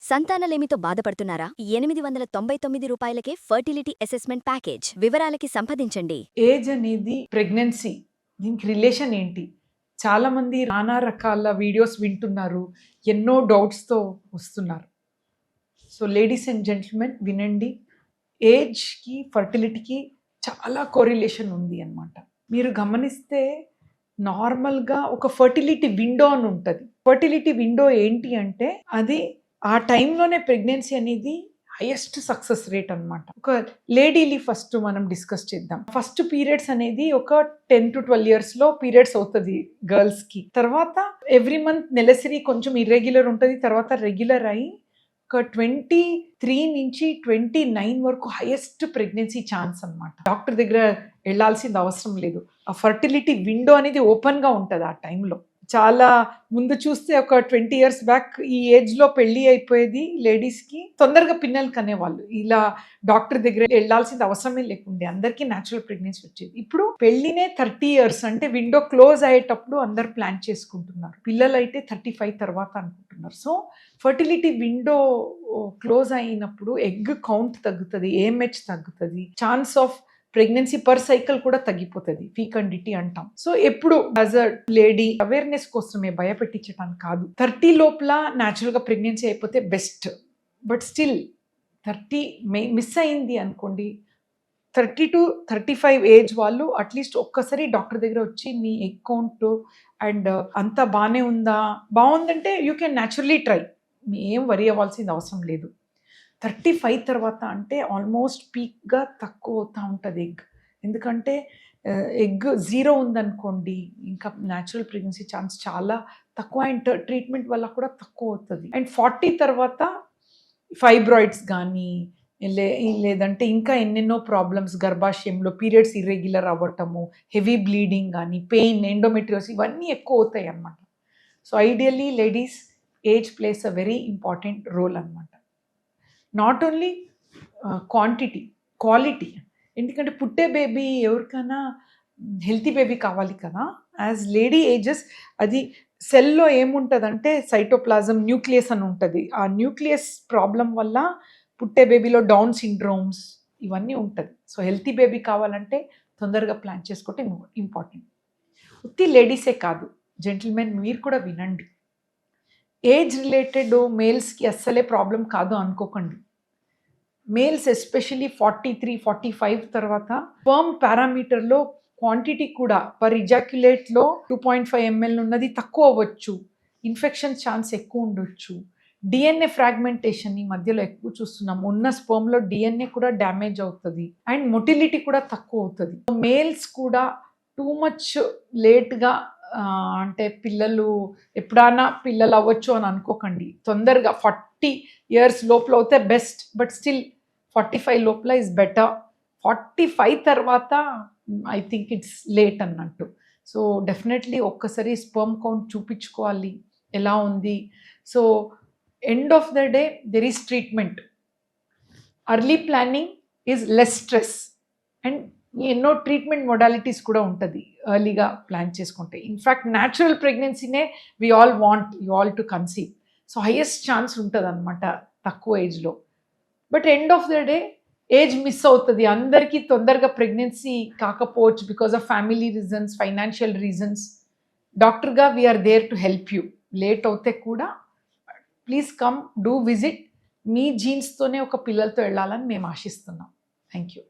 సంతానలేమితో బాధపడుతున్నారా? 899 రూపాయలకే fertility assessment package. వివరాలకి సంప్రదించండి. ఏజ్ అనేది ప్రెగ్నెన్సీ, దీనికి రిలేషన్ ఏంటి? చాలామంది నానా రకాల వీడియోస్ వింటున్నారు, ఎన్నో డౌట్స్తో వస్తున్నారు. సో లేడీస్ అండ్ జెంటిల్మెన్ వినండి, ఏజ్కి ఫర్టిలిటీకి చాలా కోరిలేషన్ ఉంది అన్నమాట. మీరు గమనిస్తే నార్మల్గా ఒక ఫర్టిలిటీ విండో అని ఉంటుంది. ఫర్టిలిటీ విండో ఏంటి అంటే అది ఆ టైంలోనే ప్రెగ్నెన్సీ అనేది హైయెస్ట్ సక్సెస్ రేట్ అనమాట. ఒక లేడీలీ ఫస్ట్ మనం డిస్కస్ చేద్దాం. ఫస్ట్ పీరియడ్స్ అనేది ఒక 10 to 12 years లో పీరియడ్స్ అవుతుంది గర్ల్స్ కి. తర్వాత ఎవ్రీ మంత్ నెలసరి కొంచెం ఇర్రెగ్యులర్ ఉంటుంది, తర్వాత రెగ్యులర్ అయ్యి ఒక 23 నుంచి 29 వరకు హైయెస్ట్ ప్రెగ్నెన్సీ ఛాన్స్ అనమాట. డాక్టర్ దగ్గర వెళ్ళాల్సింది అవసరం లేదు. ఆ ఫర్టిలిటీ విండో అనేది ఓపెన్గా ఉంటుంది ఆ టైంలో. చాలా ముందు చూస్తే ఒక 20 years బ్యాక్ ఈ ఏజ్లో పెళ్ళి అయిపోయేది లేడీస్కి, తొందరగా పిల్లలు కనేవాళ్ళు. ఇలా డాక్టర్ దగ్గర వెళ్ళాల్సింది అవసరమే లేకుండే, అందరికీ న్యాచురల్ ప్రెగ్నెన్సీ వచ్చేది. ఇప్పుడు పెళ్ళినే 30 years అంటే విండో క్లోజ్ అయ్యేటప్పుడు అందరు ప్లాన్ చేసుకుంటున్నారు. పిల్లలు అయితే 35 తర్వాత అనుకుంటున్నారు. సో ఫర్టిలిటీ విండో క్లోజ్ అయినప్పుడు ఎగ్ కౌంట్ తగ్గుతుంది, ఏఎంహెచ్ తగ్గుతుంది, chance of pregnancy per cycle కూడా తగ్గిపోతుంది, ఫీకండిటీ అంటాం. సో ఎప్పుడు యాజ్ అ లేడీ అవేర్నెస్ కోసమే, భయపెట్టించడానికి కాదు. 30 లోపల న్యాచురల్గా ప్రెగ్నెన్సీ అయిపోతే బెస్ట్. బట్ స్టిల్ 30 మిస్ అయింది అనుకోండి, 30 to 35 ఏజ్ వాళ్ళు అట్లీస్ట్ ఒక్కసారి డాక్టర్ దగ్గర వచ్చి మీ ఎగ్ కౌంట్ అండ్ అంతా బాగానే ఉందా, బాగుందంటే యూ కెన్ న్యాచురలీ ట్రై, మీ ఏం వరి అవ్వాల్సింది అవసరం లేదు. 35 తర్వాత అంటే ఆల్మోస్ట్ పీక్గా తక్కువ అవుతూ ఉంటుంది ఎగ్. ఎందుకంటే ఎగ్ 0 ఉందనుకోండి ఇంకా న్యాచురల్ ప్రెగ్నెన్సీ ఛాన్స్ చాలా తక్కువ, అండ్ ట్రీట్మెంట్ వల్ల కూడా తక్కువ అవుతుంది. అండ్ 40 తర్వాత ఫైబ్రాయిడ్స్ కానీ లేదంటే ఇంకా ఎన్నెన్నో ప్రాబ్లమ్స్, గర్భాశయంలో పీరియడ్స్ ఇర్రెగ్యులర్ అవ్వటము, హెవీ బ్లీడింగ్ కానీ, పెయిన్, ఎండోమెట్రియోసిస్ ఇవన్నీ ఎక్కువ అవుతాయి అన్నమాట. So ideally ladies age plays a very important role అన్నమాట. Not only quantity, quality. ఎందుకంటే పుట్టే బేబీ ఎవరికైనా హెల్తీ బేబీ కావాలి కదా. యాజ్ లేడీ ఏజెస్ అది సెల్లో ఏముంటుందంటే సైటోప్లాజం న్యూక్లియస్ అని ఉంటుంది. ఆ న్యూక్లియస్ ప్రాబ్లం వల్ల పుట్టే బేబీలో డౌన్ సిండ్రోమ్స్ ఇవన్నీ ఉంటుంది. సో హెల్తీ బేబీ కావాలంటే తొందరగా ప్లాన్ చేసుకోవటం ఇంపార్టెంట్. ఉత్తి లేడీసే కాదు, జెంటిల్మెన్ మీరు కూడా వినండి. ఏజ్ రిలేటెడ్ మేల్స్కి అస్సలే ప్రాబ్లం కాదు అనుకోకండి. మేల్స్ ఎస్పెషలీ 43, 45 తర్వాత స్పెర్మ్ పారామీటర్లో క్వాంటిటీ కూడా పర్ ఇజాక్యులేట్లో 2.5 ml ఉన్నది తక్కువ అవ్వచ్చు, ఇన్ఫెక్షన్ ఛాన్స్ ఎక్కువ ఉండొచ్చు, డిఎన్ఏ ఫ్రాగ్మెంటేషన్ ఈ మధ్యలో ఎక్కువ చూస్తున్నాం. ఉన్న స్పెర్మ్లో డిఎన్ఏ కూడా డ్యామేజ్ అవుతుంది, అండ్ మొటిలిటీ కూడా తక్కువ అవుతుంది. మేల్స్ కూడా టూ మచ్ లేట్గా అంటే పిల్లలు ఎప్పుడైనా పిల్లలు అవ్వచ్చు అని అనుకోకండి. తొందరగా 40 years లోపల అవుతే బెస్ట్, బట్ స్టిల్ 45 లోపల ఇస్ బెటర్. 45 తర్వాత ఐ థింక్ ఇట్స్ లేట్ అన్నట్టు. సో డెఫినెట్లీ ఒక్కసారి స్పెర్మ్ కౌంట్ చూపించుకోవాలి ఎలా ఉంది. So end of the day there is treatment. Early planning is less stress, and ఎన్నో ట్రీట్మెంట్ మొడాలిటీస్ కూడా ఉంటుంది ఎర్లీగా ప్లాన్ చేసుకుంటే. ఇన్ఫ్యాక్ట్ న్యాచురల్ ప్రెగ్నెన్సీనే we all want you all to conceive. So highest chance ఉంటుంది అనమాట తక్కువ ఏజ్లో. But end of the day age miss అవుతుంది. అందరికీ తొందరగా ప్రెగ్నెన్సీ కాకపోవచ్చు because of family reasons, financial reasons. డాక్టర్గా we are there to help you. Late అవుతే కూడా ప్లీజ్ కమ్, డూ విజిట్. మీ జీన్స్తోనే ఒక పిల్లలతో వెళ్ళాలని మేము ఆశిస్తున్నాం. Thank you.